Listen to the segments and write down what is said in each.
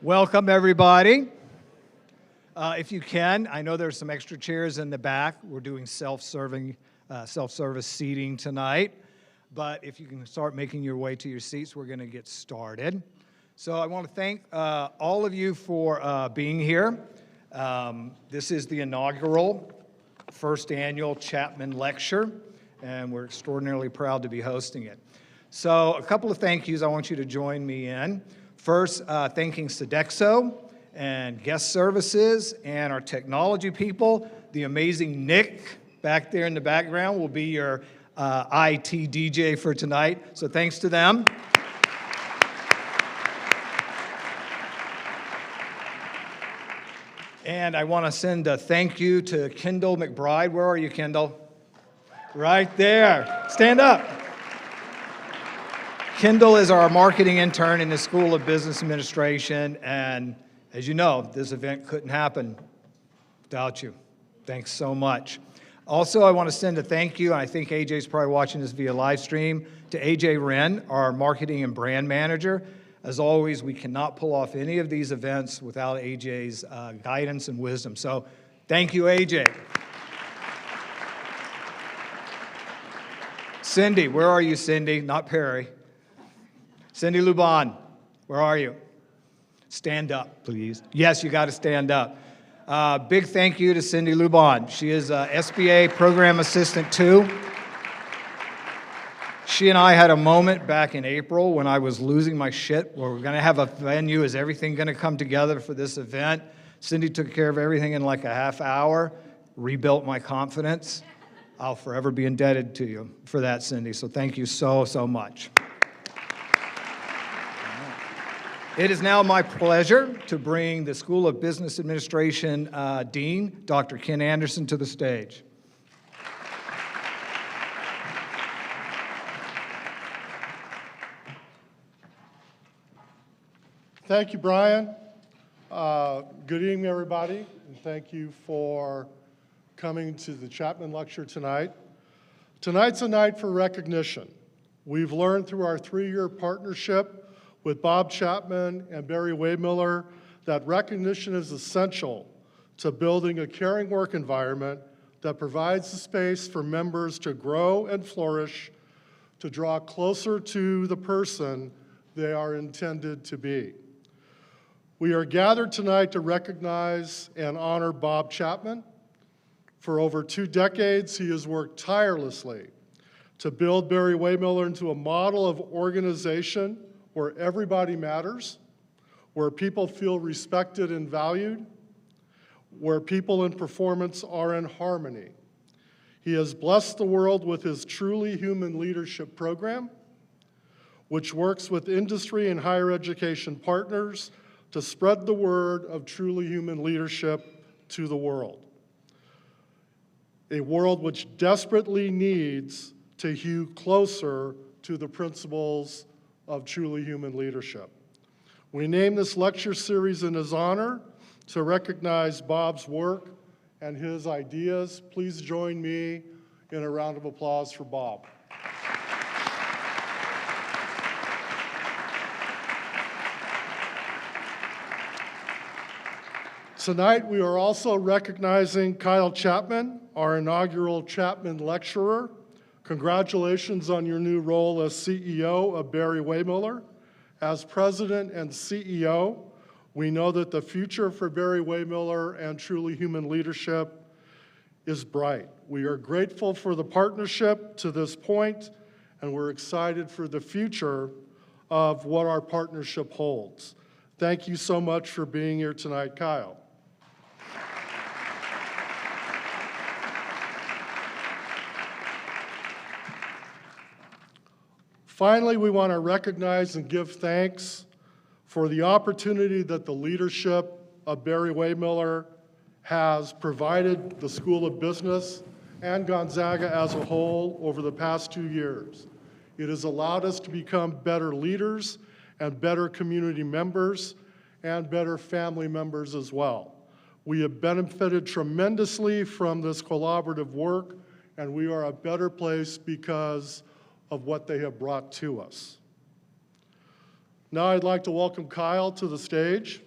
Welcome, everybody. If you can, I know there's some extra chairs in the back. We're doing self-service seating tonight. But if you can start making your way to your seats, we're going to get started. So I want to thank all of you for being here. This is the inaugural first annual Chapman Lecture, and we're extraordinarily proud to be hosting it. So a couple of thank yous I want you to join me in. First, thanking Sodexo and guest services and our technology people. The amazing Nick back there in the background will be your IT DJ for tonight. So thanks to them. And I want to send a thank you to Kendall McBride. Where are you, Kendall? Right there. Stand up. Kendall is our marketing intern in the School of Business Administration, and as you know, this event couldn't happen without you. Thanks so much. Also, I want to send a thank you, and I think AJ's probably watching this via live stream, to AJ Wren, our marketing and brand manager. As always, we cannot pull off any of these events without AJ's guidance and wisdom. So thank you, AJ. Cindy, where are you, Cindy? Not Perry. Cindy Luban, where are you? Stand up, please. Yes, you got to stand up. Big thank you to Cindy Luban. She is SBA Program Assistant 2. She and I had a moment back in April when I was losing my shit, where we're going to have a venue. Is everything going to come together for this event? Cindy took care of everything in like a half hour, rebuilt my confidence. I'll forever be indebted to you for that, Cindy. So thank you so, so much. It is now my pleasure to bring the School of Business Administration Dean, Dr. Ken Anderson, to the stage. Thank you, Brian. Good evening, everybody, and thank you for coming to the Chapman Lecture tonight. Tonight's a night for recognition. We've learned through our 3-year partnership with Bob Chapman and Barry-Wehmiller that recognition is essential to building a caring work environment that provides the space for members to grow and flourish, to draw closer to the person they are intended to be. We are gathered tonight to recognize and honor Bob Chapman. For over 2 decades, he has worked tirelessly to build Barry-Wehmiller into a model of organization where everybody matters, where people feel respected and valued, where people and performance are in harmony. He has blessed the world with his Truly Human Leadership program, which works with industry and higher education partners to spread the word of truly human leadership to the world. A world which desperately needs to hew closer to the principles of truly human leadership. We named this lecture series in his honor to recognize Bob's work and his ideas. Please join me in a round of applause for Bob. Tonight, we are also recognizing Kyle Chapman, our inaugural Chapman Lecturer. Congratulations on your new role as CEO of Barry-Wehmiller. As President and CEO, we know that the future for Barry-Wehmiller and Truly Human Leadership is bright. We are grateful for the partnership to this point, and we're excited for the future of what our partnership holds. Thank you so much for being here tonight, Kyle. Finally, we want to recognize and give thanks for the opportunity that the leadership of Barry-Wehmiller has provided the School of Business and Gonzaga as a whole over the past 2 years. It has allowed us to become better leaders and better community members and better family members as well. We have benefited tremendously from this collaborative work, and we are a better place because of what they have brought to us. Now I'd like to welcome Kyle to the stage.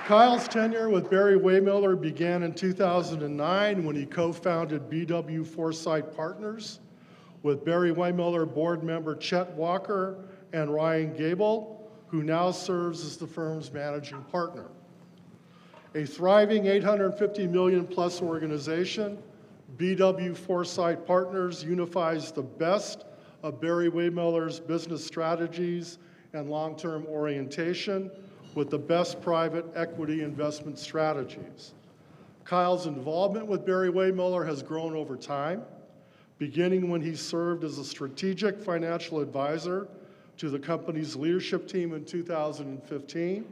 Kyle's tenure with Barry-Wehmiller began in 2009 when he co-founded BW Foresight Partners with Barry-Wehmiller board member Chet Walker and Ryan Gable, who now serves as the firm's managing partner. A thriving 850 million plus organization, BW Foresight Partners unifies the best of Barry-Wehmiller's business strategies and long-term orientation with the best private equity investment strategies. Kyle's involvement with Barry-Wehmiller has grown over time, beginning when he served as a strategic financial advisor to the company's leadership team in 2015,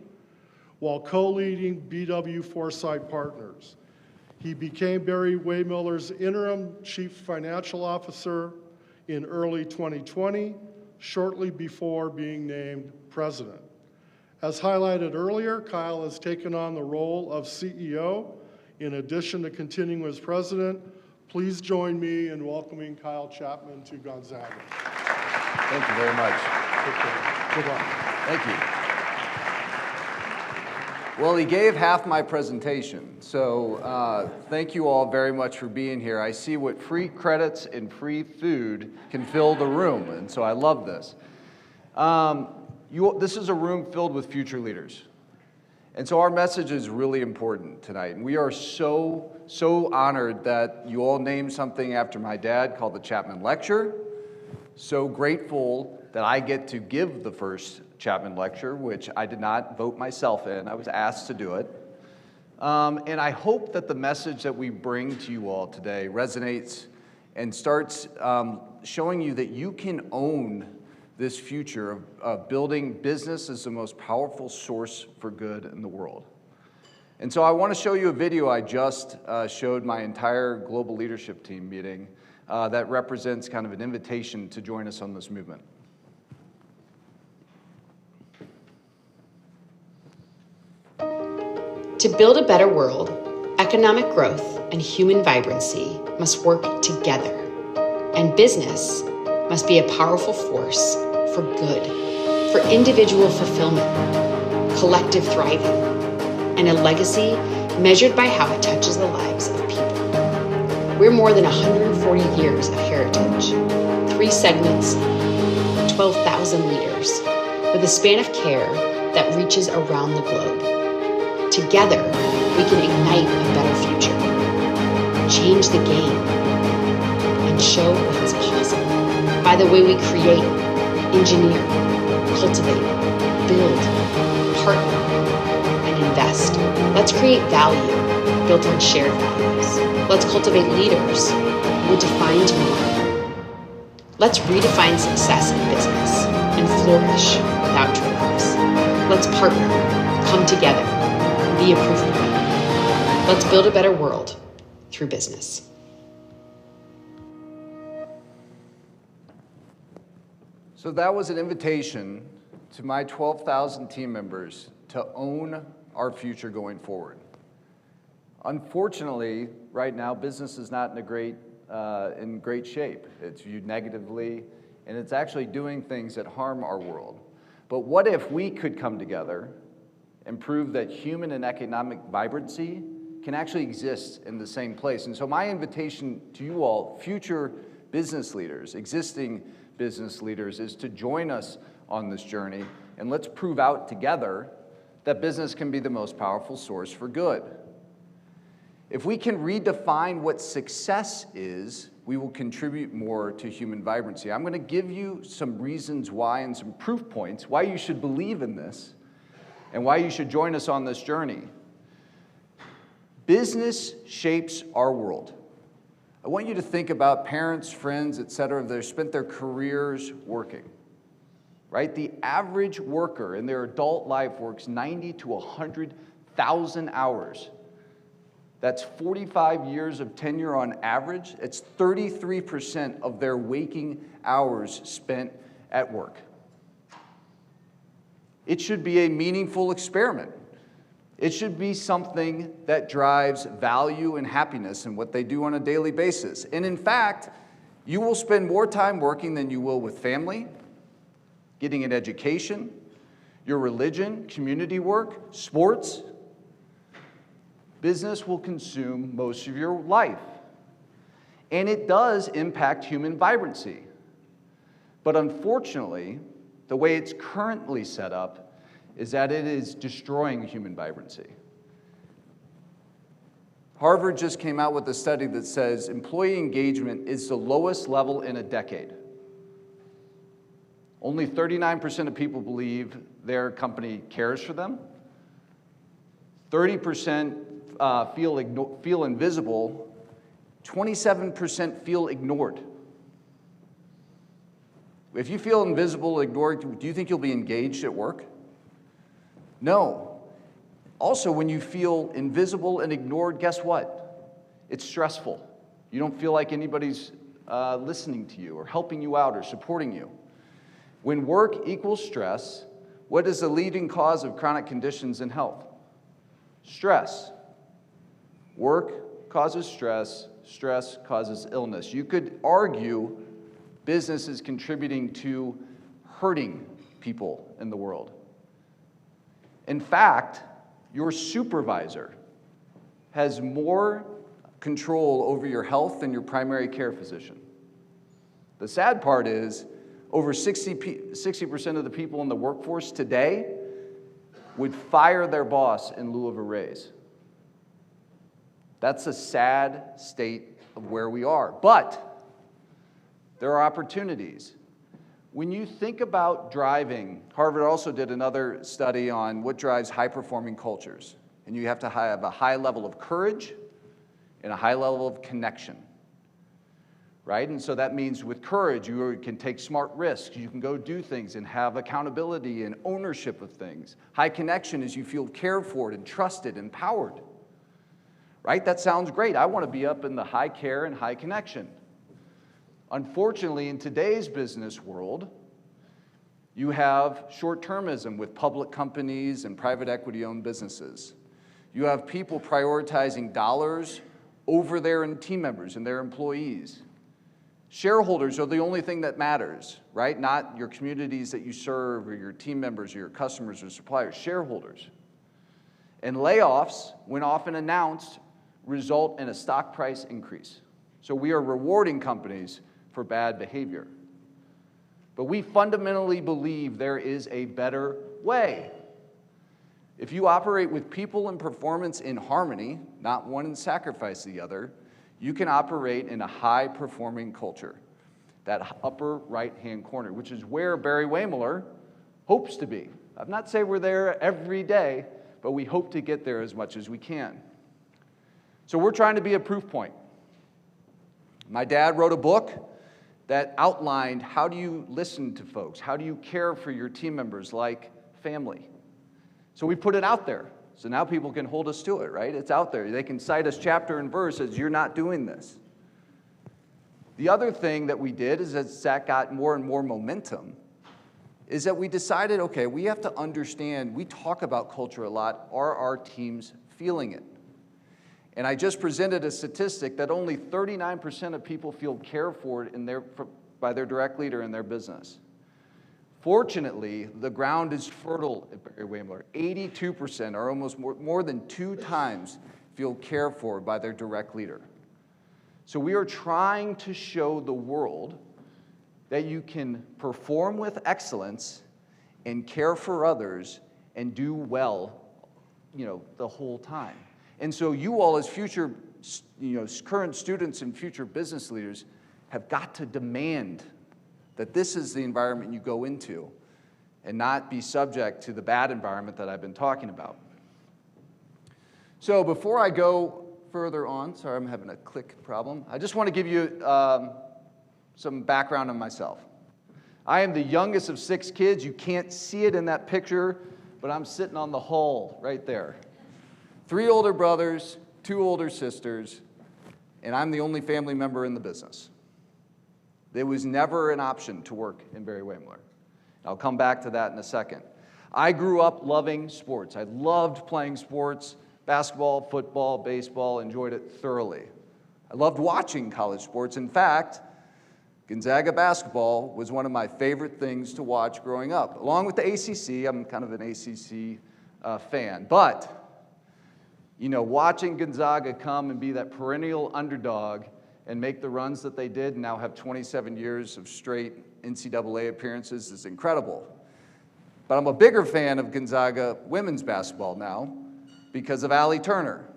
while co-leading BW Foresight Partners. He became Barry-Wehmiller's interim chief financial officer in early 2020, shortly before being named president. As highlighted earlier, Kyle has taken on the role of CEO in addition to continuing as president. Please join me in welcoming Kyle Chapman to Gonzaga. Thank you very much. Good luck. Thank you. Well, he gave half my presentation, so thank you all very much for being here. I see what free credits and free food can fill the room, and so I love this. This is a room filled with future leaders. And so our message is really important tonight. And we are so honored that you all named something after my dad called the Chapman Lecture. So grateful that I get to give the first Chapman Lecture, which I did not vote myself in. I was asked to do it. And I hope that the message that we bring to you all today resonates and starts showing you that you can own this future of building business as the most powerful source for good in the world. And so I want to show you a video I just showed my entire global leadership team meeting that represents kind of an invitation to join us on this movement. To build a better world, economic growth and human vibrancy must work together, and business must be a powerful force for good, for individual fulfillment, collective thriving, and a legacy measured by how it touches the lives of people. We're more than 140 years of heritage, 3 segments, 12,000 leaders, with a span of care that reaches around the globe. Together, we can ignite a better future, change the game, and show what's possible by the way we create, engineer, cultivate, build, partner, and invest. Let's create value built on shared values. Let's cultivate leaders who define tomorrow. Let's redefine success in business and flourish without trade-offs. Let's partner, come together, be a proof point. Let's build a better world through business. So that was an invitation to my 12,000 team members to own our future going forward. Unfortunately, right now, business is not in great shape. It's viewed negatively, and it's actually doing things that harm our world. But what if we could come together and prove that human and economic vibrancy can actually exist in the same place? And so my invitation to you all, future business leaders, existing business leaders, is to join us on this journey, and let's prove out together that business can be the most powerful source for good. If we can redefine what success is, we will contribute more to human vibrancy. I'm going to give you some reasons why and some proof points why you should believe in this and why you should join us on this journey. Business shapes our world. I want you to think about parents, friends, et cetera, that have spent their careers working, right? The average worker in their adult life works 90 to 100,000 hours. That's 45 years of tenure on average. It's 33% of their waking hours spent at work. It should be a meaningful experiment. It should be something that drives value and happiness in what they do on a daily basis. And in fact, you will spend more time working than you will with family, getting an education, your religion, community work, sports, business will consume most of your life. And it does impact human vibrancy. But unfortunately, the way it's currently set up is that it is destroying human vibrancy. Harvard just came out with a study that says employee engagement is the lowest level in a decade. Only 39% of people believe their company cares for them. 30% feel invisible. 27% feel ignored. If you feel invisible, ignored, do you think you'll be engaged at work? No. Also, when you feel invisible and ignored, guess what? It's stressful. You don't feel like anybody's listening to you or helping you out or supporting you. When work equals stress, what is the leading cause of chronic conditions in health? Stress. Work causes stress, stress causes illness. You could argue business is contributing to hurting people in the world. In fact, your supervisor has more control over your health than your primary care physician. The sad part is, over 60% of the people in the workforce today would fire their boss in lieu of a raise. That's a sad state of where we are. But there are opportunities. When you think about driving, Harvard also did another study on what drives high-performing cultures. And you have to have a high level of courage and a high level of connection. Right? And so that means with courage, you can take smart risks. You can go do things and have accountability and ownership of things. High connection is you feel cared for and trusted, empowered. Right? That sounds great. I want to be up in the high care and high connection. Unfortunately, in today's business world, you have short-termism with public companies and private equity-owned businesses. You have people prioritizing dollars over their team members and their employees. Shareholders are the only thing that matters, right? Not your communities that you serve or your team members or your customers or suppliers, shareholders. And layoffs, when often announced, result in a stock price increase. So we are rewarding companies for bad behavior. But we fundamentally believe there is a better way. If you operate with people and performance in harmony, not one and sacrifice the other, you can operate in a high-performing culture, that upper right-hand corner, which is where Barry-Wehmiller hopes to be. I'm not saying we're there every day, but we hope to get there as much as we can. So we're trying to be a proof point. My dad wrote a book that outlined how do you listen to folks, how do you care for your team members like family. So we put it out there. So now people can hold us to it, right? It's out there. They can cite us chapter and verse as you're not doing this. The other thing that we did is as that got more and more momentum, is that we decided, okay, we have to understand, we talk about culture a lot, are our teams feeling it? And I just presented a statistic that only 39% of people feel cared for by their direct leader in their business. Fortunately, the ground is fertile at Barry-Wehmiller. 82%, or almost more than 2 times, feel cared for by their direct leader. So we are trying to show the world that you can perform with excellence and care for others and do well, the whole time. And so you all as future, current students and future business leaders have got to demand that this is the environment you go into and not be subject to the bad environment that I've been talking about. So before I go further on, sorry, I'm having a click problem. I just want to give you some background on myself. I am the youngest of 6 kids. You can't see it in that picture, but I'm sitting on the hall right there. 3 older brothers, 2 older sisters, and I'm the only family member in the business. There was never an option to work in Barry-Wehmiller. I'll come back to that in a second. I grew up loving sports. I loved playing sports, basketball, football, baseball, enjoyed it thoroughly. I loved watching college sports. In fact, Gonzaga basketball was one of my favorite things to watch growing up. Along with the ACC, I'm kind of an ACC fan. But You know, watching Gonzaga come and be that perennial underdog and make the runs that they did and now have 27 years of straight NCAA appearances is incredible. But I'm a bigger fan of Gonzaga women's basketball now because of Allie Turner,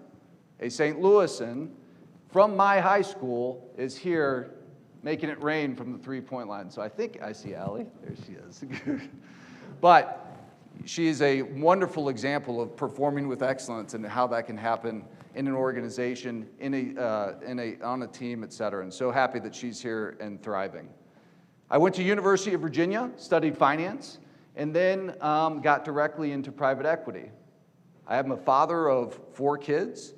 a St. Louisan from my high school, is here making it rain from the three-point line. So I think I see Allie. There she is. But she is a wonderful example of performing with excellence and how that can happen in an organization, on a team, et cetera. And so happy that she's here and thriving. I went to University of Virginia, studied finance, and then got directly into private equity. I am a father of 4 kids.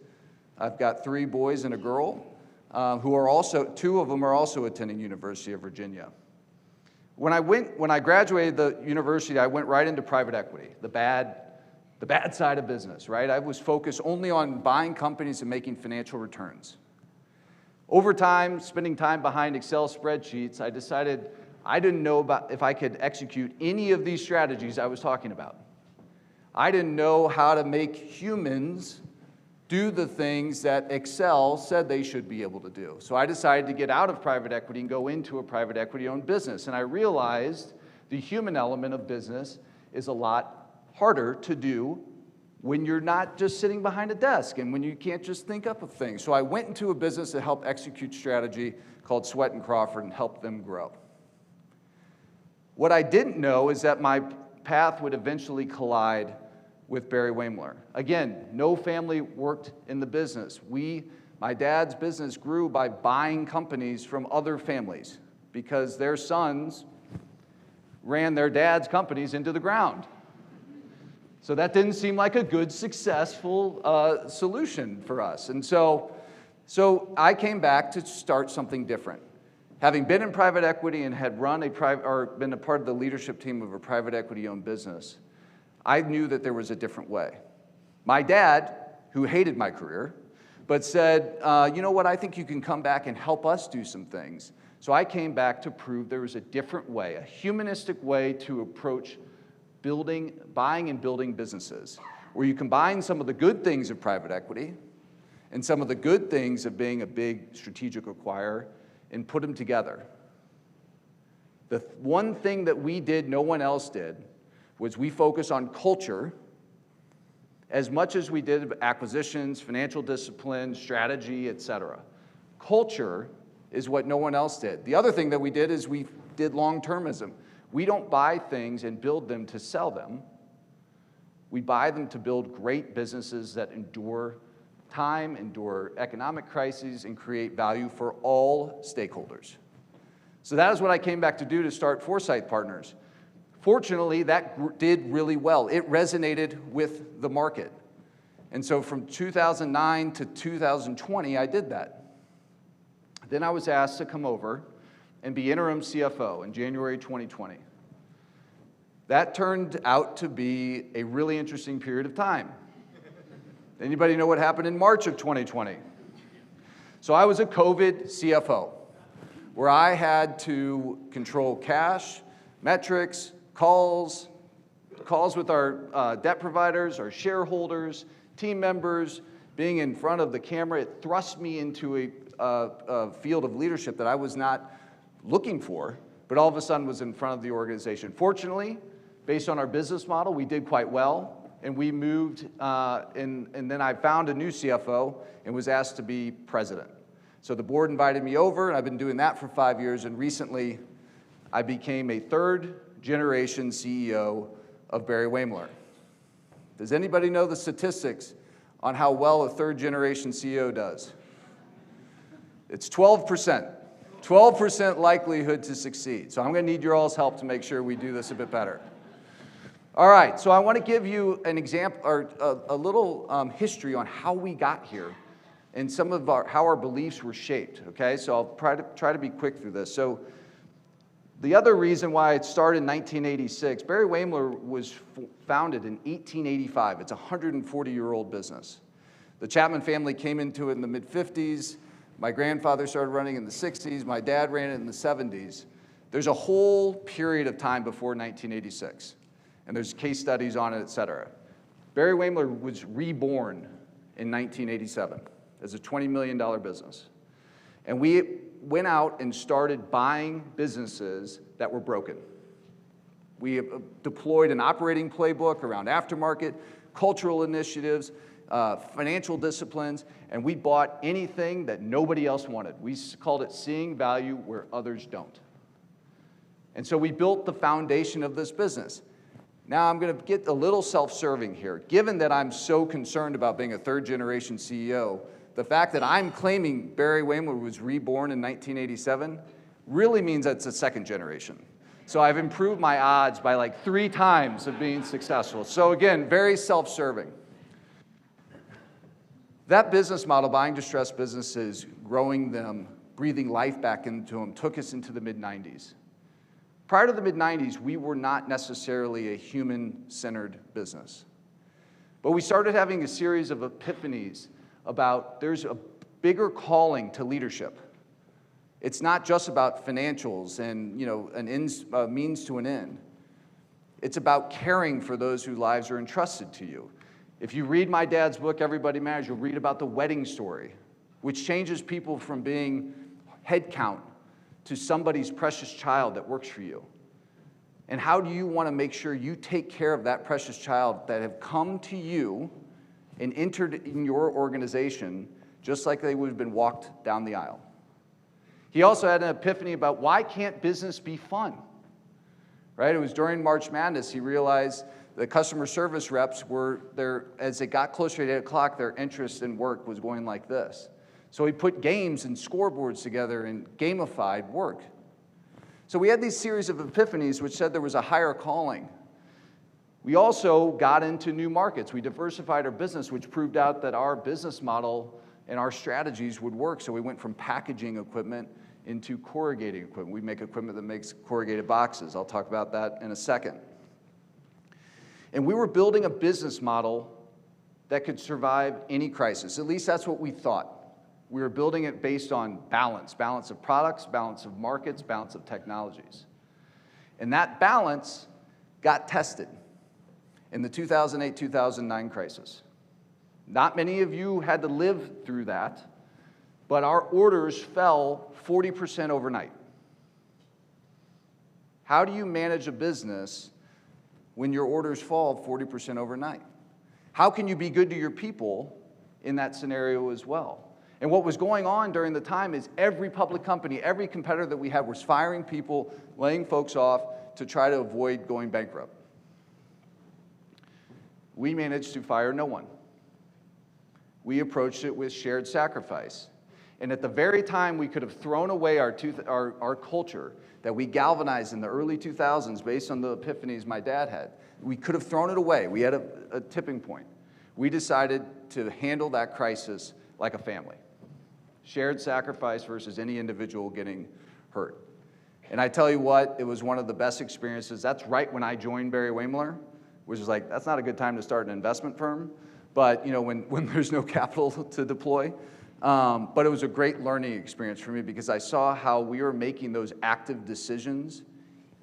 I've got 3 boys and a girl, who are also, 2 of them are also attending University of Virginia. When I graduated the university, I went right into private equity, the bad side of business, right? I was focused only on buying companies and making financial returns. Over time, spending time behind Excel spreadsheets, I decided I didn't know if I could execute any of these strategies I was talking about. I didn't know how to make humans do the things that Excel said they should be able to do. So I decided to get out of private equity and go into a private equity-owned business. And I realized the human element of business is a lot harder to do when you're not just sitting behind a desk and when you can't just think up of things. So I went into a business that helped execute strategy called Sweat and Crawford and helped them grow. What I didn't know is that my path would eventually collide with Barry-Wehmiller. Again, no family worked in the business. My dad's business grew by buying companies from other families because their sons ran their dad's companies into the ground. So that didn't seem like a good, successful solution for us. And so I came back to start something different. Having been in private equity and had run been a part of the leadership team of a private equity-owned business, I knew that there was a different way. My dad, who hated my career, but said, you know what, I think you can come back and help us do some things. So I came back to prove there was a different way, a humanistic way to approach buying and building businesses, where you combine some of the good things of private equity and some of the good things of being a big strategic acquirer and put them together. The one thing that we did no one else did was we focus on culture as much as we did acquisitions, financial discipline, strategy, et cetera. Culture is what no one else did. The other thing that we did is we did long-termism. We don't buy things and build them to sell them. We buy them to build great businesses that endure time, endure economic crises, and create value for all stakeholders. So that is what I came back to do to start Foresight Partners. Fortunately, that did really well. It resonated with the market. And so from 2009 to 2020, I did that. Then I was asked to come over and be interim CFO in January 2020. That turned out to be a really interesting period of time. Anybody know what happened in March of 2020? So I was a COVID CFO, where I had to control cash, metrics, calls with our debt providers, our shareholders, team members, being in front of the camera. It thrust me into a field of leadership that I was not looking for, but all of a sudden was in front of the organization. Fortunately, based on our business model, we did quite well. And we moved, and then I found a new CFO and was asked to be president. So the board invited me over, and I've been doing that for 5 years, and recently I became a 3rd-generation CEO of Barry-Wehmiller. Does anybody know the statistics on how well a 3rd-generation CEO does? It's 12%. 12% likelihood to succeed. So I'm going to need your all's help to make sure we do this a bit better. All right, so I want to give you an example, or a little history on how we got here and some of how our beliefs were shaped, okay? So I'll try to be quick through this. So the other reason why it started in 1986, Barry-Wehmiller was founded in 1885. It's a 140-year-old business. The Chapman family came into it in the mid-50s. My grandfather started running in the 60s. My dad ran it in the 70s. There's a whole period of time before 1986. And there's case studies on it, et cetera. Barry-Wehmiller was reborn in 1987 as a $20 million business. And we went out and started buying businesses that were broken. We deployed an operating playbook around aftermarket, cultural initiatives, financial disciplines, and we bought anything that nobody else wanted. We called it seeing value where others don't. And so we built the foundation of this business. Now I'm going to get a little self-serving here. Given that I'm so concerned about being a third-generation CEO, the fact that I'm claiming Barry-Wehmiller was reborn in 1987 really means that's a second generation. So I've improved my odds by like 3 times of being successful. So again, very self-serving. That business model, buying distressed businesses, growing them, breathing life back into them, took us into the mid-90s. Prior to the mid-90s, we were not necessarily a human-centered business. But we started having a series of epiphanies about there's a bigger calling to leadership. It's not just about financials and a means to an end. It's about caring for those whose lives are entrusted to you. If you read my dad's book, Everybody Matters, you'll read about the wedding story, which changes people from being head count to somebody's precious child that works for you. And how do you want to make sure you take care of that precious child that have come to you and entered in your organization just like they would have been walked down the aisle? He also had an epiphany about why can't business be fun? Right? It was during March Madness he realized the customer service reps as it got closer to 8 o'clock, their interest in work was going like this. So he put games and scoreboards together and gamified work. So we had these series of epiphanies which said there was a higher calling. We also got into new markets. We diversified our business, which proved out that our business model and our strategies would work. So we went from packaging equipment into corrugating equipment. We make equipment that makes corrugated boxes. I'll talk about that in a second. And we were building a business model that could survive any crisis. At least that's what we thought. We were building it based on balance of products, balance of markets, balance of technologies. And that balance got tested in the 2008-2009 crisis. Not many of you had to live through that, but our orders fell 40% overnight. How do you manage a business when your orders fall 40% overnight? How can you be good to your people in that scenario as well? And what was going on during the time is every public company, every competitor that we had was firing people, laying folks off to try to avoid going bankrupt. We managed to fire no one. We approached it with shared sacrifice. And at the very time we could have thrown away our culture that we galvanized in the early 2000s based on the epiphanies my dad had, we could have thrown it away. We had a tipping point. We decided to handle that crisis like a family. Shared sacrifice versus any individual getting hurt. And I tell you what, it was one of the best experiences. That's right when I joined Barry-Wehmiller, which is like, that's not a good time to start an investment firm, but when there's no capital to deploy. But it was a great learning experience for me because I saw how we were making those active decisions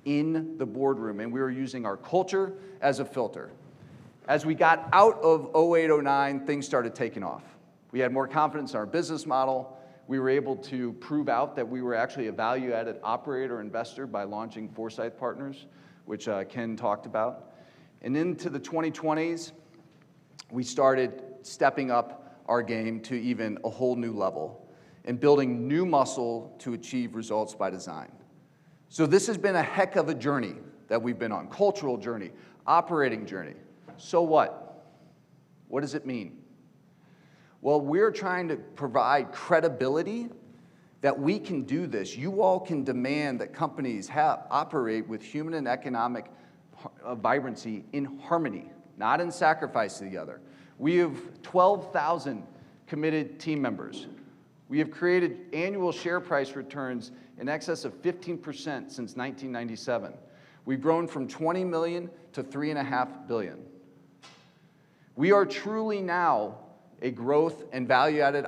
in the boardroom, and we were using our culture as a filter. As we got out of 08-09, things started taking off. We had more confidence in our business model. We were able to prove out that we were actually a value-added operator investor by launching Foresight Partners, which Ken talked about. And into the 2020s, we started stepping up our game to even a whole new level and building new muscle to achieve results by design. So this has been a heck of a journey that we've been on, cultural journey, operating journey. So what? What does it mean? Well, we're trying to provide credibility that we can do this. You all can demand that companies operate with human and economic vibrancy in harmony, not in sacrifice to the other. We have 12,000 committed team members. We have created annual share price returns in excess of 15% since 1997. We've grown from 20 million to 3.5 billion. We are truly now a growth and value-added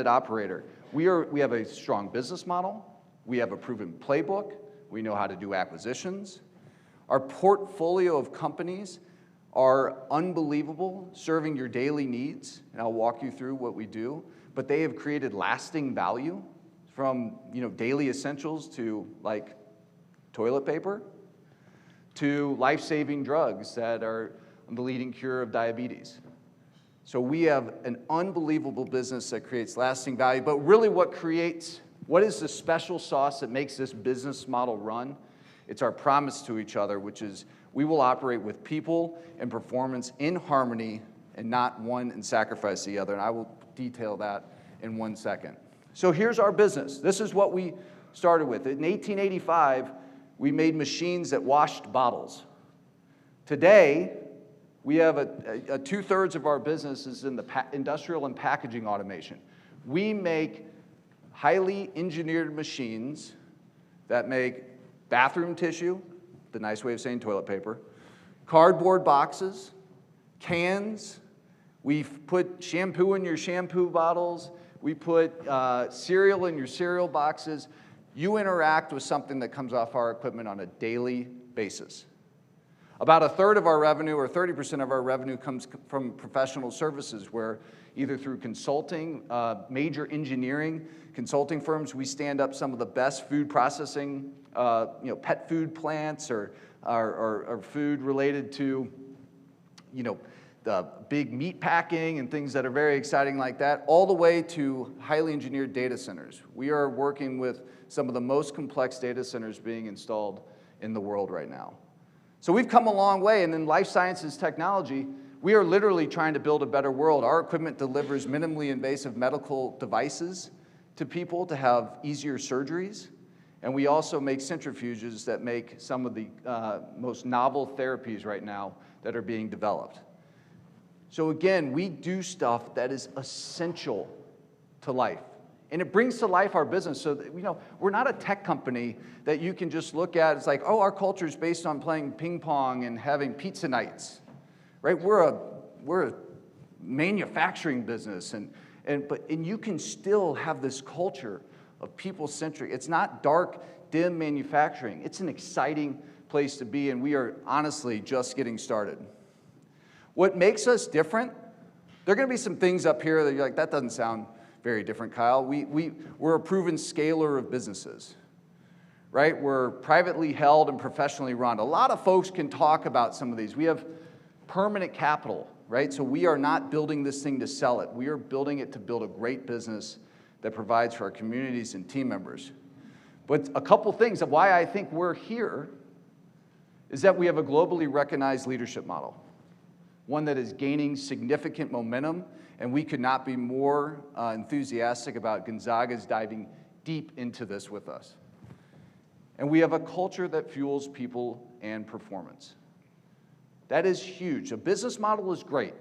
operator. We have a strong business model. We have a proven playbook. We know how to do acquisitions. Our portfolio of companies are unbelievable, serving your daily needs, and I'll walk you through what we do, but they have created lasting value from daily essentials to like toilet paper to life-saving drugs that are the leading cure of diabetes. So we have an unbelievable business that creates lasting value, but really what is the special sauce that makes this business model run? It's our promise to each other, which is we will operate with people and performance in harmony and not one and sacrifice the other, and I will detail that in 1 second. So here's our business. This is what we started with. In 1885, we made machines that washed bottles. Today, we have a 2/3 of our business is in the industrial and packaging automation. We make highly engineered machines that make bathroom tissue, the nice way of saying toilet paper, cardboard boxes, cans. We've put shampoo in your shampoo bottles. We put cereal in your cereal boxes. You interact with something that comes off our equipment on a daily basis. About 1/3 of our revenue, or 30% of our revenue, comes from professional services, where either through consulting, major engineering consulting firms, we stand up some of the best food processing, pet food plants, or food related to, the big meat packing and things that are very exciting like that, all the way to highly engineered data centers. We are working with some of the most complex data centers being installed in the world right now. So we've come a long way, and in life sciences technology, we are literally trying to build a better world. Our equipment delivers minimally invasive medical devices to people to have easier surgeries, and we also make centrifuges that make some of the most novel therapies right now that are being developed. So again, we do stuff that is essential to life. And it brings to life our business. So that, we're not a tech company that you can just look at. It's like, oh, our culture is based on playing ping pong and having pizza nights, right? We're a manufacturing business, and you can still have this culture of people-centric. It's not dark, dim manufacturing. It's an exciting place to be, and we are honestly just getting started. What makes us different? There are going to be some things up here that you're like, that doesn't sound very different, Kyle. We're a proven scaler of businesses, right? We're privately held and professionally run. A lot of folks can talk about some of these. We have permanent capital, right? So we are not building this thing to sell it. We are building it to build a great business that provides for our communities and team members. But a couple things of why I think we're here is that we have a globally recognized leadership model, one that is gaining significant momentum, and we could not be more enthusiastic about Gonzaga's diving deep into this with us. And we have a culture that fuels people and performance. That is huge. A business model is great,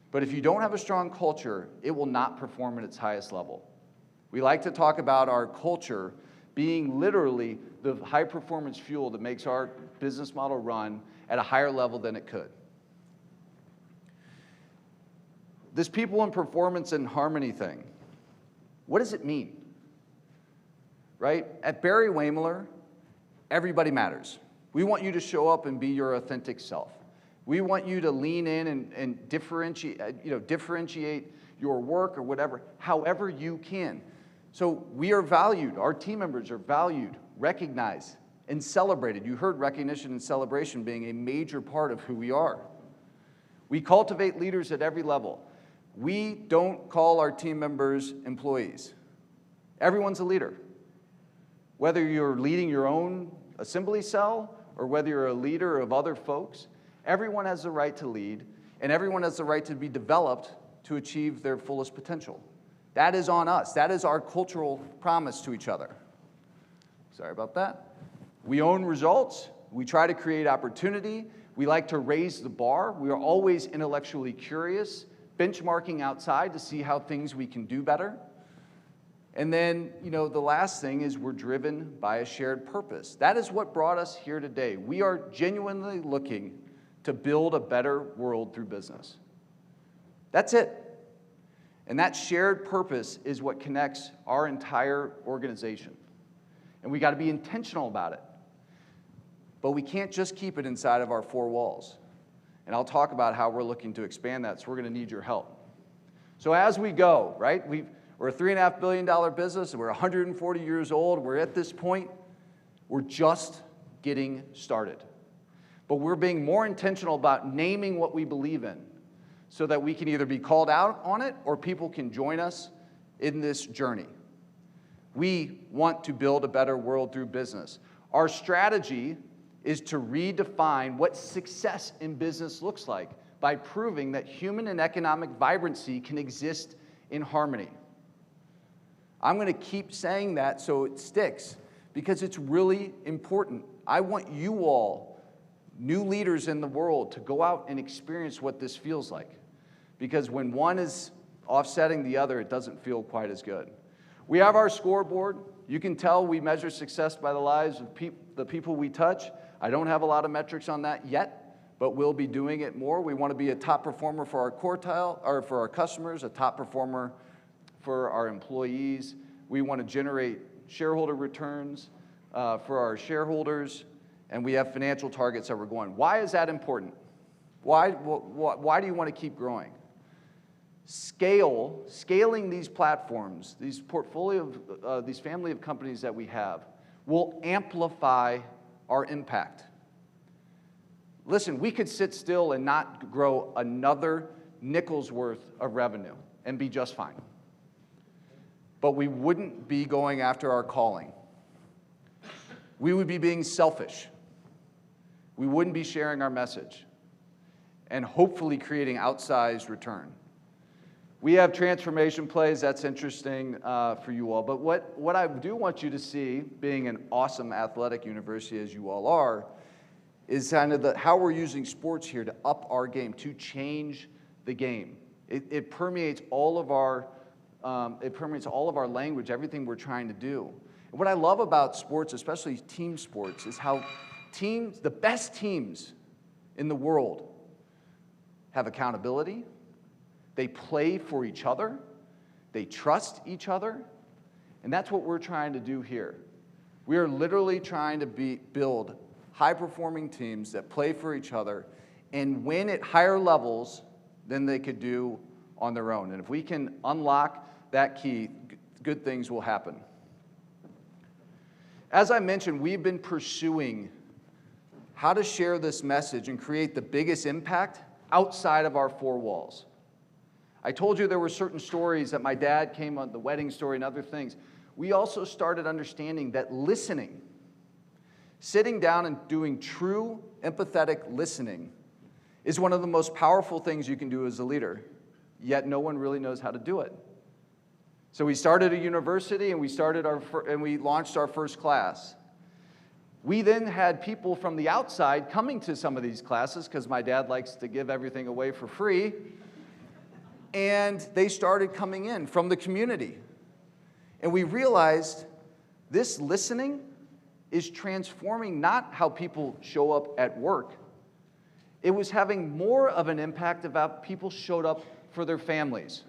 but if you don't have a strong culture, it will not perform at its highest level. We like to talk about our culture being literally the high-performance fuel that makes our business model run at a higher level than it could. This people and performance and harmony thing, what does it mean? Right? At Barry-Wehmiller, everybody matters. We want you to show up and be your authentic self. We want you to lean in and differentiate your work or whatever, however you can. So we are valued. Our team members are valued, recognized, and celebrated. You heard recognition and celebration being a major part of who we are. We cultivate leaders at every level. We don't call our team members employees. Everyone's a leader. Whether you're leading your own assembly cell or whether you're a leader of other folks, everyone has the right to lead, and everyone has the right to be developed to achieve their fullest potential. That is on us. That is our cultural promise to each other. Sorry about that. We own results. We try to create opportunity. We like to raise the bar. We are always intellectually curious, benchmarking outside to see how things we can do better. And then, the last thing is we're driven by a shared purpose. That is what brought us here today. We are genuinely looking to build a better world through business. That's it. And that shared purpose is what connects our entire organization. And we got to be intentional about it. But we can't just keep it inside of our four walls. And I'll talk about how we're looking to expand that, so we're going to need your help. So as we go, right, we're a $3.5 billion business, and we're 140 years old. We're at this point. We're just getting started. But we're being more intentional about naming what we believe in so that we can either be called out on it or people can join us in this journey. We want to build a better world through business. Our strategy is to redefine what success in business looks like by proving that human and economic vibrancy can exist in harmony. I'm going to keep saying that so it sticks because it's really important. I want you all, new leaders in the world, to go out and experience what this feels like. Because when one is offsetting the other, it doesn't feel quite as good. We have our scoreboard. You can tell we measure success by the lives of the people we touch. I don't have a lot of metrics on that yet, but we'll be doing it more. We want to be a top performer for our quartile, or for our customers, a top performer for our employees. We want to generate shareholder returns for our shareholders, and we have financial targets that we're going. Why is that important? Why do you want to keep growing? Scaling these platforms, these portfolio, these family of companies that we have, will amplify our impact. Listen, we could sit still and not grow another nickel's worth of revenue and be just fine. But we wouldn't be going after our calling. We would be being selfish. We wouldn't be sharing our message and hopefully creating outsized return. We have transformation plays. That's interesting for you all. But what I do want you to see, being an awesome athletic university as you all are, is kind of how we're using sports here to up our game, to change the game. It permeates all of our language, everything we're trying to do. And what I love about sports, especially team sports, is how the best teams in the world have accountability. They play for each other. They trust each other. And that's what we're trying to do here. We are literally trying to build high-performing teams that play for each other and win at higher levels than they could do on their own. And if we can unlock that key, good things will happen. As I mentioned, we've been pursuing how to share this message and create the biggest impact outside of our four walls. I told you there were certain stories that my dad came on, the wedding story and other things. We also started understanding that listening, sitting down and doing true empathetic listening, is one of the most powerful things you can do as a leader, yet no one really knows how to do it. So we started a university and we launched our first class. We then had people from the outside coming to some of these classes because my dad likes to give everything away for free. And they started coming in from the community. And we realized this listening is transforming not how people show up at work. It was having more of an impact about people showed up for their families,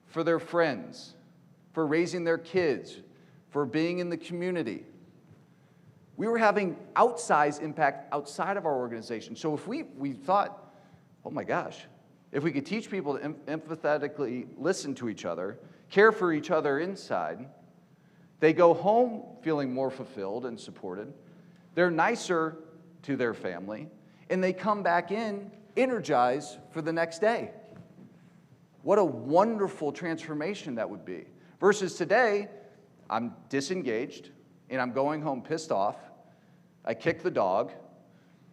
for their friends, for raising their kids, for being in the community. We were having outsized impact outside of our organization. So if we thought, oh my gosh, if we could teach people to empathetically listen to each other, care for each other inside, they go home feeling more fulfilled and supported, they're nicer to their family, and they come back in energized for the next day. What a wonderful transformation that would be. Versus today, I'm disengaged, and I'm going home pissed off. I kick the dog,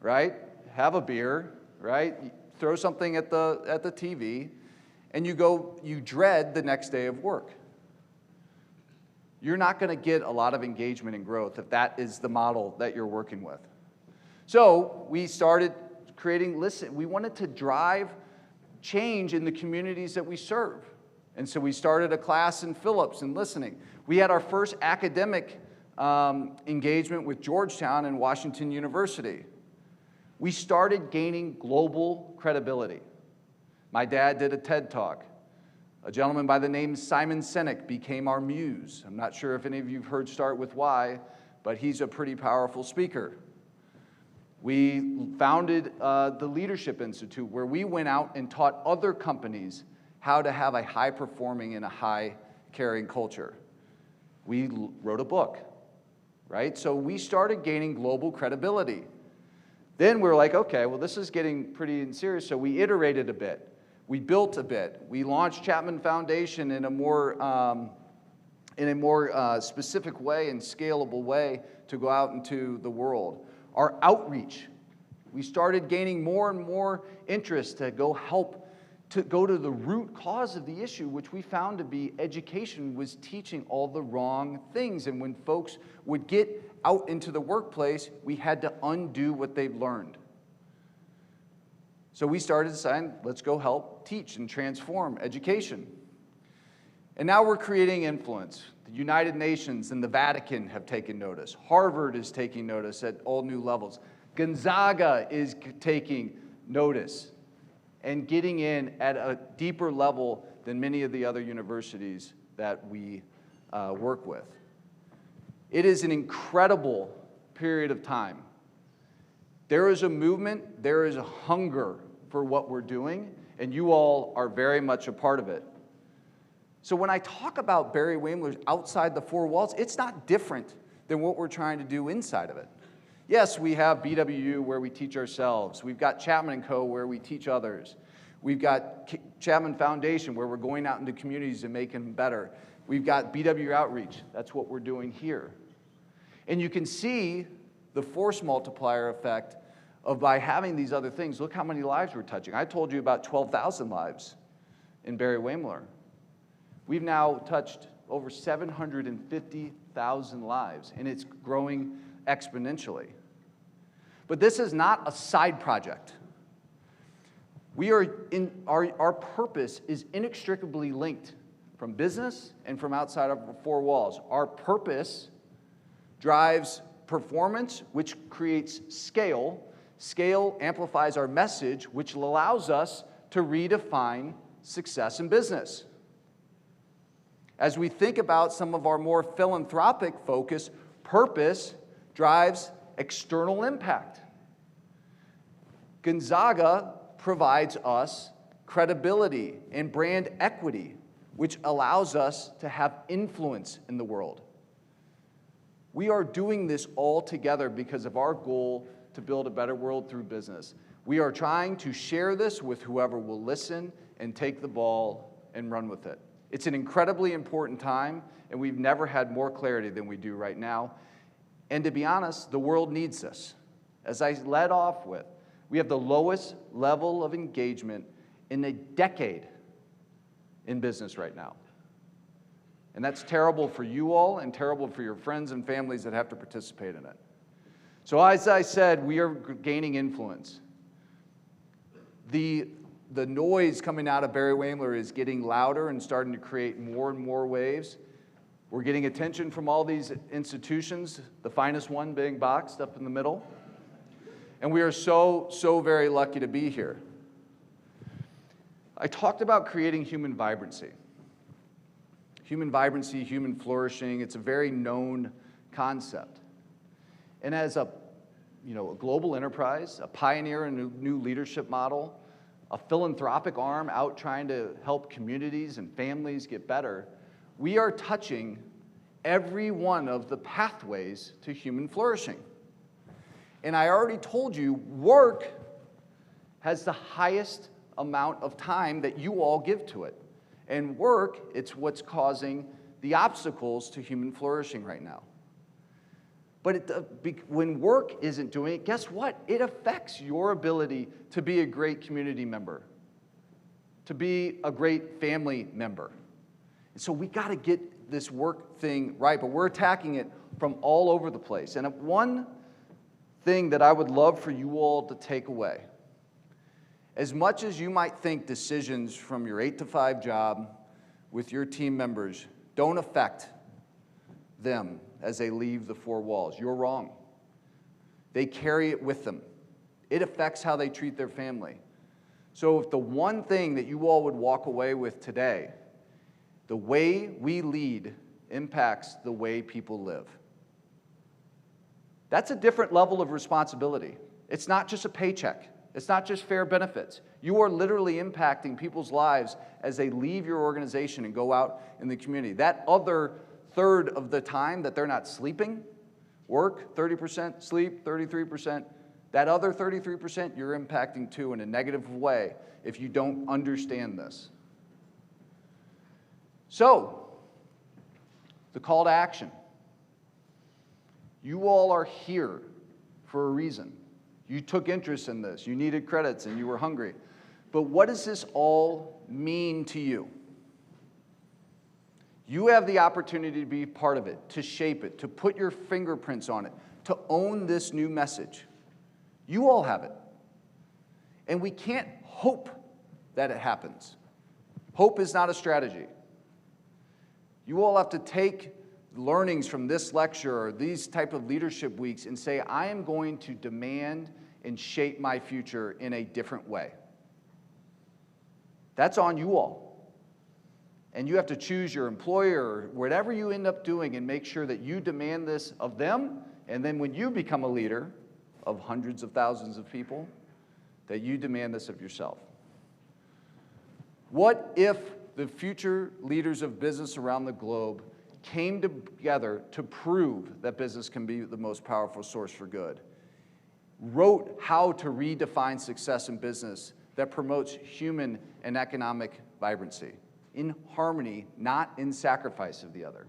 right? Have a beer, right? Throw something at the TV, and you dread the next day of work. You're not going to get a lot of engagement and growth if that is the model that you're working with. So we started creating we wanted to drive change in the communities that we serve. And so we started a class in Phillips in listening. We had our first academic engagement with Georgetown and Washington University. We started gaining global credibility. My dad did a TED Talk. A gentleman by the name Simon Sinek became our muse. I'm not sure if any of you have heard Start With Why, but he's a pretty powerful speaker. We founded the Leadership Institute, where we went out and taught other companies how to have a high-performing and a high-caring culture. We wrote a book, right? So we started gaining global credibility. Then we were like, okay, well, this is getting pretty serious, so we iterated a bit. We built a bit. We launched Chapman Foundation in a more specific way and scalable way to go out into the world. Our outreach, we started gaining more and more interest to go to the root cause of the issue, which we found to be education was teaching all the wrong things. And when folks would get out into the workplace, we had to undo what they've learned. So we started deciding, let's go help teach and transform education. And now we're creating influence. The United Nations and the Vatican have taken notice. Harvard is taking notice at all new levels. Gonzaga is taking notice and getting in at a deeper level than many of the other universities that we work with. It is an incredible period of time. There is a movement, there is a hunger for what we're doing, and you all are very much a part of it. So when I talk about Barry-Wehmiller outside the four walls, it's not different than what we're trying to do inside of it. Yes, we have BWU where we teach ourselves. We've got Chapman & Co. where we teach others. We've got Chapman Foundation where we're going out into communities and making them better. We've got BW Outreach. That's what we're doing here. And you can see the force multiplier effect of by having these other things. Look how many lives we're touching. I told you about 12,000 lives in Barry-Wehmiller. We've now touched over 750,000 lives, and it's growing exponentially. But this is not a side project. Our purpose is inextricably linked from business and from outside of four walls. Our purpose drives performance, which creates scale. Scale amplifies our message, which allows us to redefine success in business. As we think about some of our more philanthropic focus, purpose drives external impact. Gonzaga provides us credibility and brand equity, which allows us to have influence in the world. We are doing this all together because of our goal to build a better world through business. We are trying to share this with whoever will listen and take the ball and run with it. It's an incredibly important time, and we've never had more clarity than we do right now. And to be honest, the world needs this. As I led off with, we have the lowest level of engagement in a decade in business right now. And that's terrible for you all and terrible for your friends and families that have to participate in it. So as I said, we are gaining influence. The noise coming out of Barry-Wehmiller is getting louder and starting to create more and more waves. We're getting attention from all these institutions, the finest one being boxed up in the middle. And we are so very lucky to be here. I talked about creating human vibrancy. Human vibrancy, human flourishing, it's a very known concept. And as a global enterprise, a pioneer in a new leadership model, a philanthropic arm out trying to help communities and families get better, we are touching every one of the pathways to human flourishing. And I already told you, work has the highest amount of time that you all give to it. And work, it's what's causing the obstacles to human flourishing right now. But when work isn't doing it, guess what? It affects your ability to be a great community member, to be a great family member. And so we got to get this work thing right, but we're attacking it from all over the place. And one thing that I would love for you all to take away, as much as you might think decisions from your 8-to-5 job with your team members don't affect them as they leave the four walls, you're wrong. They carry it with them. It affects how they treat their family. So if the one thing that you all would walk away with today, the way we lead impacts the way people live. That's a different level of responsibility. It's not just a paycheck. It's not just fair benefits. You are literally impacting people's lives as they leave your organization and go out in the community. That other third of the time that they're not sleeping, work 30%, sleep 33%, that other 33% you're impacting too in a negative way if you don't understand this. So, the call to action. You all are here for a reason. You took interest in this. You needed credits and you were hungry. But what does this all mean to you? You have the opportunity to be part of it, to shape it, to put your fingerprints on it, to own this new message. You all have it. And we can't hope that it happens. Hope is not a strategy. You all have to take learnings from this lecture or these type of leadership weeks and say, I am going to demand and shape my future in a different way. That's on you all. And you have to choose your employer or whatever you end up doing and make sure that you demand this of them. And then when you become a leader of hundreds of thousands of people, that you demand this of yourself. What if the future leaders of business around the globe came together to prove that business can be the most powerful source for good, wrote how to redefine success in business that promotes human and economic vibrancy, in harmony, not in sacrifice of the other?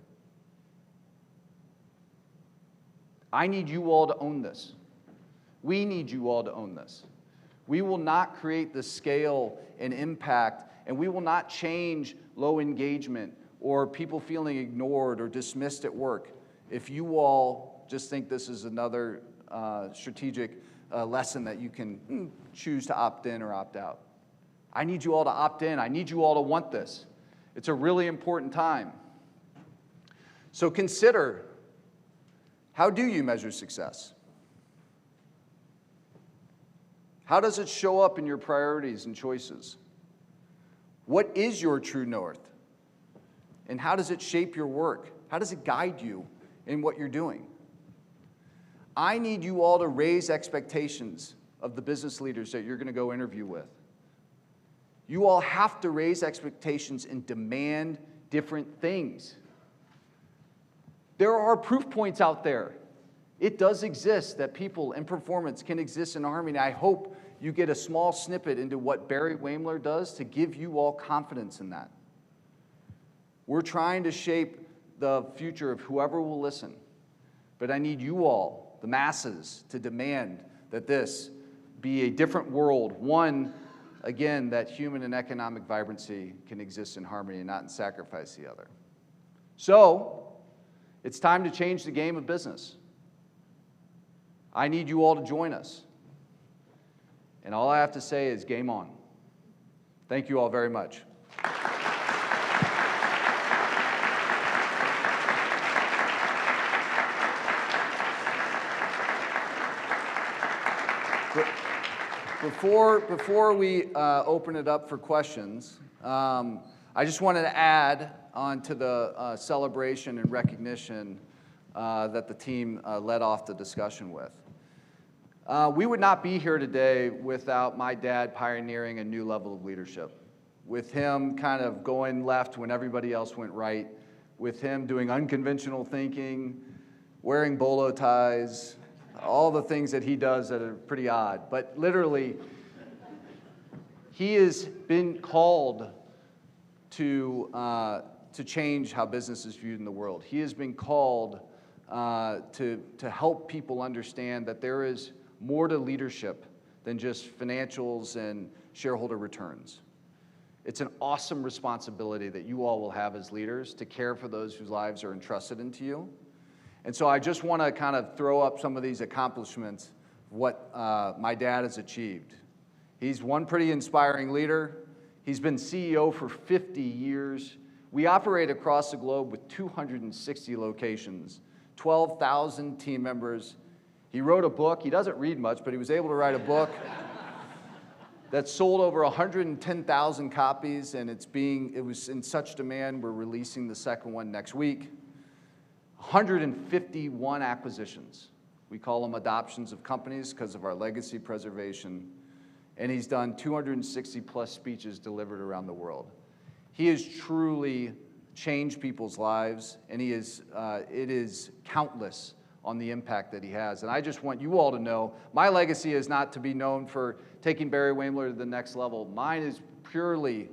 I need you all to own this. We need you all to own this. We will not create the scale and impact, and we will not change low engagement or people feeling ignored or dismissed at work if you all just think this is another strategic lesson that you can choose to opt in or opt out. I need you all to opt in. I need you all to want this. It's a really important time. So consider, how do you measure success? How does it show up in your priorities and choices? What is your true north? And how does it shape your work? How does it guide you in what you're doing? I need you all to raise expectations of the business leaders that you're going to go interview with. You all have to raise expectations and demand different things. There are proof points out there. It does exist that people and performance can exist in harmony. I hope you get a small snippet into what Barry-Wehmiller does to give you all confidence in that. We're trying to shape the future of whoever will listen. But I need you all, the masses, to demand that this be a different world. One, again, that human and economic vibrancy can exist in harmony and not in sacrifice the other. So, it's time to change the game of business. I need you all to join us. And all I have to say is game on. Thank you all very much. Before we open it up for questions, I just wanted to add on to the celebration and recognition that the team led off the discussion with. We would not be here today without my dad pioneering a new level of leadership, with him kind of going left when everybody else went right, with him doing unconventional thinking, wearing bolo ties, all the things that he does that are pretty odd. But literally, he has been called to change how business is viewed in the world. He has been called to help people understand that there is more to leadership than just financials and shareholder returns. It's an awesome responsibility that you all will have as leaders to care for those whose lives are entrusted into you. And so I just want to kind of throw up some of these accomplishments, what my dad has achieved. He's one pretty inspiring leader. He's been CEO for 50 years. We operate across the globe with 260 locations, 12,000 team members. He wrote a book. He doesn't read much, but he was able to write a book that sold over 110,000 copies, and it was in such demand, we're releasing the second one next week. 151 acquisitions. We call them adoptions of companies because of our legacy preservation. And he's done 260 plus speeches delivered around the world. He has truly changed people's lives, and it is countless on the impact that he has. And I just want you all to know, my legacy is not to be known for taking Barry-Wehmiller to the next level. Mine is purely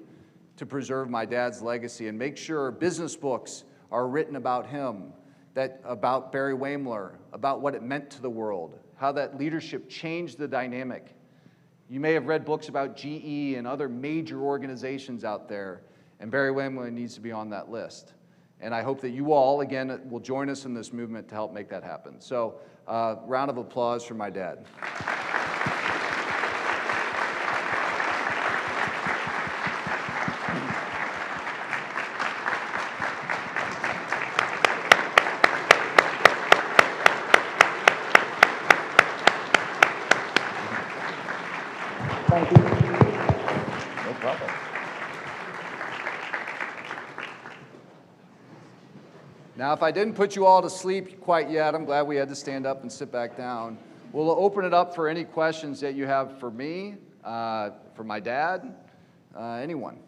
to preserve my dad's legacy and make sure business books are written about him, about Barry-Wehmiller, about what it meant to the world, how that leadership changed the dynamic. You may have read books about GE and other major organizations out there, and Barry-Wehmiller needs to be on that list. And I hope that you all, again, will join us in this movement to help make that happen. So, round of applause for my dad. Thank you. No problem. Now, if I didn't put you all to sleep quite yet, I'm glad we had to stand up and sit back down. We'll open it up for any questions that you have for me, for my dad, anyone.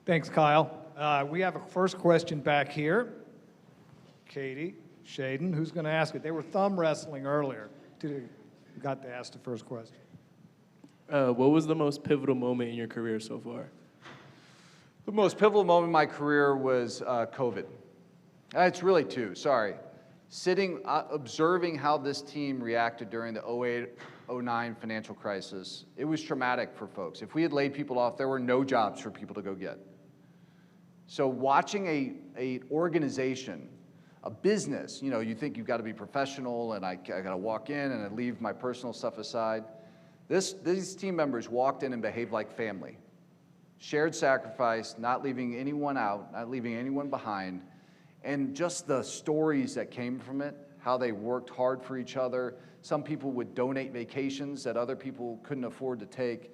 Thanks, Kyle. We have a first question back here. Katie Shaden, who's going to ask it? They were thumb wrestling earlier. Got to ask the first question. What was the most pivotal moment in your career so far? The most pivotal moment in my career was COVID. It's really two, sorry. Sitting, observing how this team reacted during the 08-09 financial crisis, it was traumatic for folks. If we had laid people off, there were no jobs for people to go get. So watching a organization, a business, you know, you think you've got to be professional and I got to walk in and I leave my personal stuff aside. These team members walked in and behaved like family. Shared sacrifice, not leaving anyone out, not leaving anyone behind. And just the stories that came from it, how they worked hard for each other. Some people would donate vacations that other people couldn't afford to take.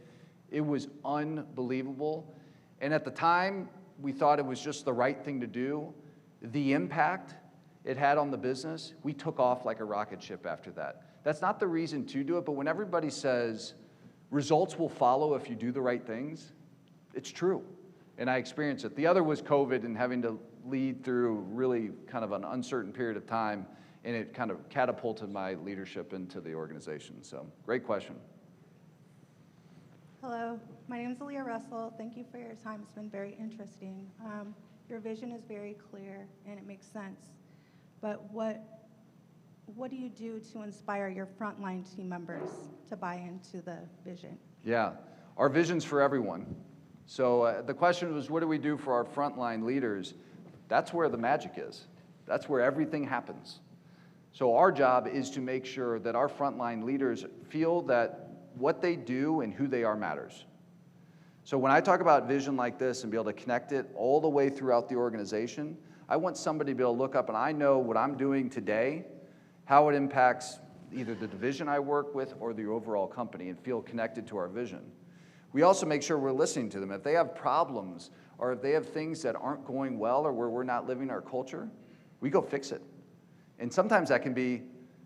It was unbelievable. And at the time, we thought it was just the right thing to do. The impact it had on the business, we took off like a rocket ship after that. That's not the reason to do it, but when everybody says results will follow if you do the right things, it's true. And I experienced it. The other was COVID and having to lead through really kind of an uncertain period of time, and it kind of catapulted my leadership into the organization. So, great question. Hello, my name is Aaliyah Russell. Thank you for your time. It's been very interesting. Your vision is very clear and it makes sense. But what do you do to inspire your frontline team members to buy into the vision? Yeah, our vision's for everyone. So the question was, what do we do for our frontline leaders? That's where the magic is. That's where everything happens. So our job is to make sure that our frontline leaders feel that what they do and who they are matters. So when I talk about vision like this and be able to connect it all the way throughout the organization, I want somebody to be able to look up and I know what I'm doing today, how it impacts either the division I work with or the overall company and feel connected to our vision. We also make sure we're listening to them. If they have problems or if they have things that aren't going well or where we're not living our culture, we go fix it. And sometimes that can be,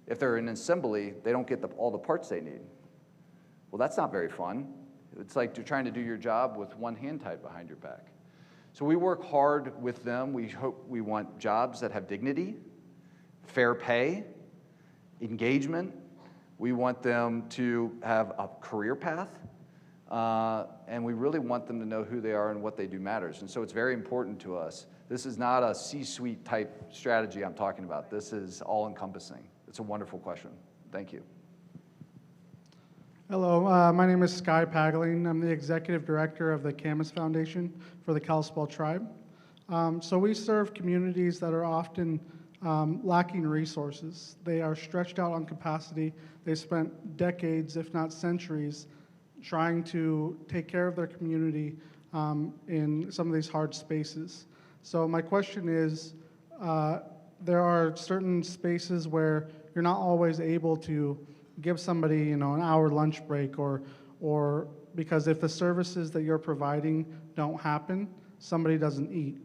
if they're in an assembly, they don't get all the parts they need. Well, that's not very fun. It's like you're trying to do your job with one hand tied behind your back. So we work hard with them. We want jobs that have dignity, fair pay, engagement. We want them to have a career path. And we really want them to know who they are and what they do matters. And so it's very important to us. This is not a C-suite type strategy I'm talking about. This is all-encompassing. It's a wonderful question. Thank you. Hello, my name is Sky Pagling. I'm the Executive Director of the Camas Foundation for the Kalispel Tribe. So we serve communities that are often lacking resources. They are stretched out on capacity. They spent decades, if not centuries, trying to take care of their community in some of these hard spaces. So my question is, there are certain spaces where you're not always able to give somebody, an hour lunch break, or because if the services that you're providing don't happen, somebody doesn't eat.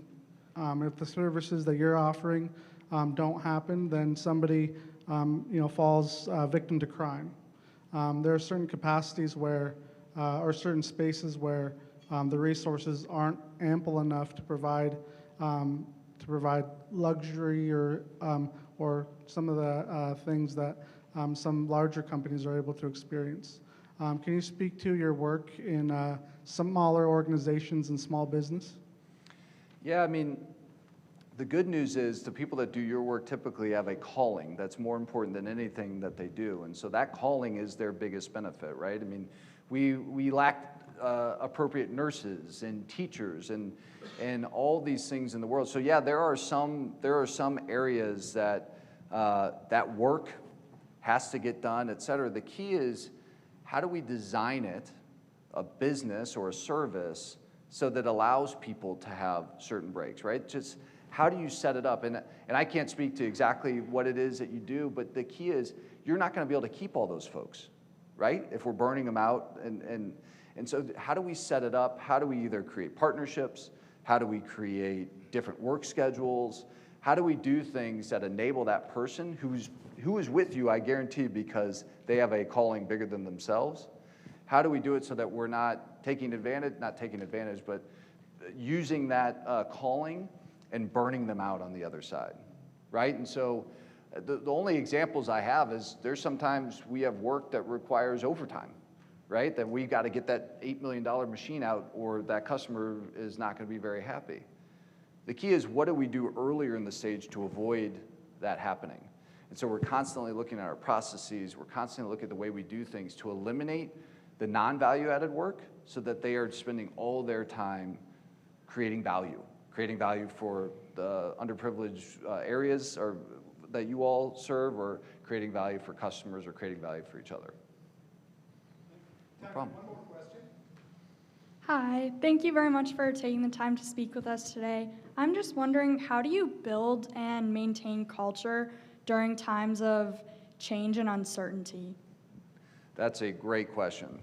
If the services that you're offering don't happen, then somebody falls victim to crime. There are certain capacities where, or certain spaces where the resources aren't ample enough to provide luxury or some of the things that some larger companies are able to experience. Can you speak to your work in smaller organizations and small business? Yeah, I mean, the good news is the people that do your work typically have a calling that's more important than anything that they do. And so that calling is their biggest benefit, right? I mean, we lack appropriate nurses and teachers and all these things in the world. So yeah, there are some areas that that work has to get done, et cetera. The key is, how do we design it, a business or a service, so that allows people to have certain breaks, right? Just how do you set it up? And I can't speak to exactly what it is that you do, but the key is you're not going to be able to keep all those folks, right? If we're burning them out. And so how do we set it up? How do we either create partnerships? How do we create different work schedules? How do we do things that enable that person who is with you, I guarantee, because they have a calling bigger than themselves? How do we do it so that we're not taking advantage, but using that calling and burning them out on the other side, right? And so the only examples I have is there's sometimes we have work that requires overtime, right? That we've got to get that $8 million machine out or that customer is not going to be very happy. The key is, what do we do earlier in the stage to avoid that happening? And so we're constantly looking at our processes, we're constantly looking at the way we do things to eliminate the non-value-added work so that they are spending all their time creating value for the underprivileged areas or that you all serve, or creating value for customers, or creating value for each other. No problem. One more question. Hi, thank you very much for taking the time to speak with us today. I'm just wondering, how do you build and maintain culture during times of change and uncertainty? That's a great question.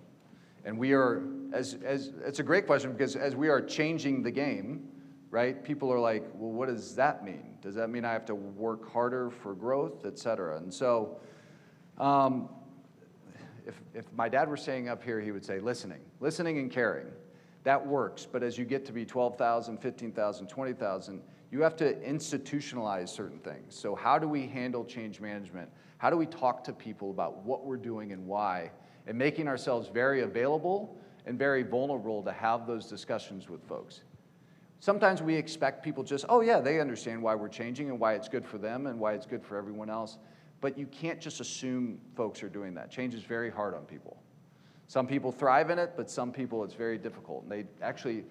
And we are, it's a great question because as we are changing the game, right, people are like, well, what does that mean? Does that mean I have to work harder for growth, et cetera? And so if my dad were standing up here, he would say listening and caring. That works, but as you get to be 12,000, 15,000, 20,000, you have to institutionalize certain things. So how do we handle change management? How do we talk to people about what we're doing and why? And making ourselves very available and very vulnerable to have those discussions with folks. Sometimes we expect people just, oh yeah, they understand why we're changing and why it's good for them and why it's good for everyone else. But you can't just assume folks are doing that. Change is very hard on people. Some people thrive in it, but some people it's very difficult. And they actually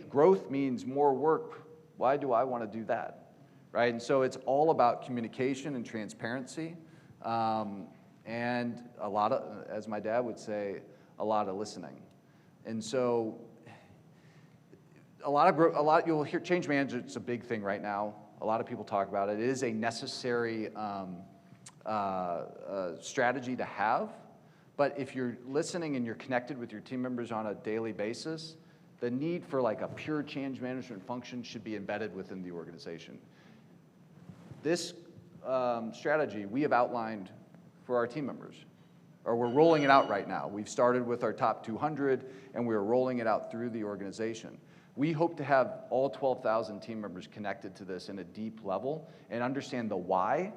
growth means more work. Why do I want to do that? Right? And so it's all about communication and transparency. And a lot of, as my dad would say, a lot of listening. And so you'll hear change management's a big thing right now. A lot of people talk about it. It is a necessary strategy to have. But if you're listening and you're connected with your team members on a daily basis, the need for like a pure change management function should be embedded within the organization. This strategy we have outlined for our team members, or we're rolling it out right now. We've started with our top 200, and we're rolling it out through the organization. We hope to have all 12,000 team members connected to this in a deep level and understand the why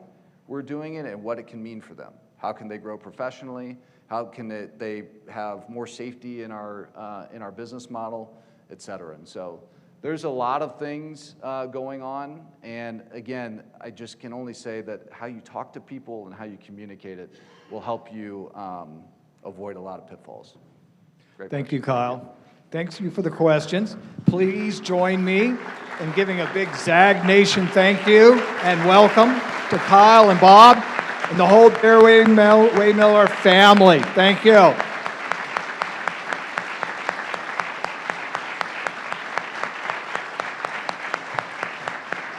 we're doing it and what it can mean for them. How can they grow professionally? How can they have more safety in our business model, et cetera? And so there's a lot of things going on. And again, I just can only say that how you talk to people and how you communicate it will help you avoid a lot of pitfalls. Thank you, Kyle. Thanks you for the questions. Please join me in giving a big Zag Nation thank you and welcome to Kyle and Bob and the whole Barry-Wehmiller family. Thank you.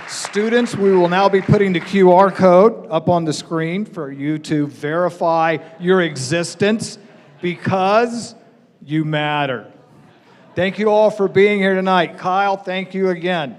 Students, we will now be putting the QR code up on the screen for you to verify your existence because you matter. Thank you all for being here tonight. Kyle, thank you again.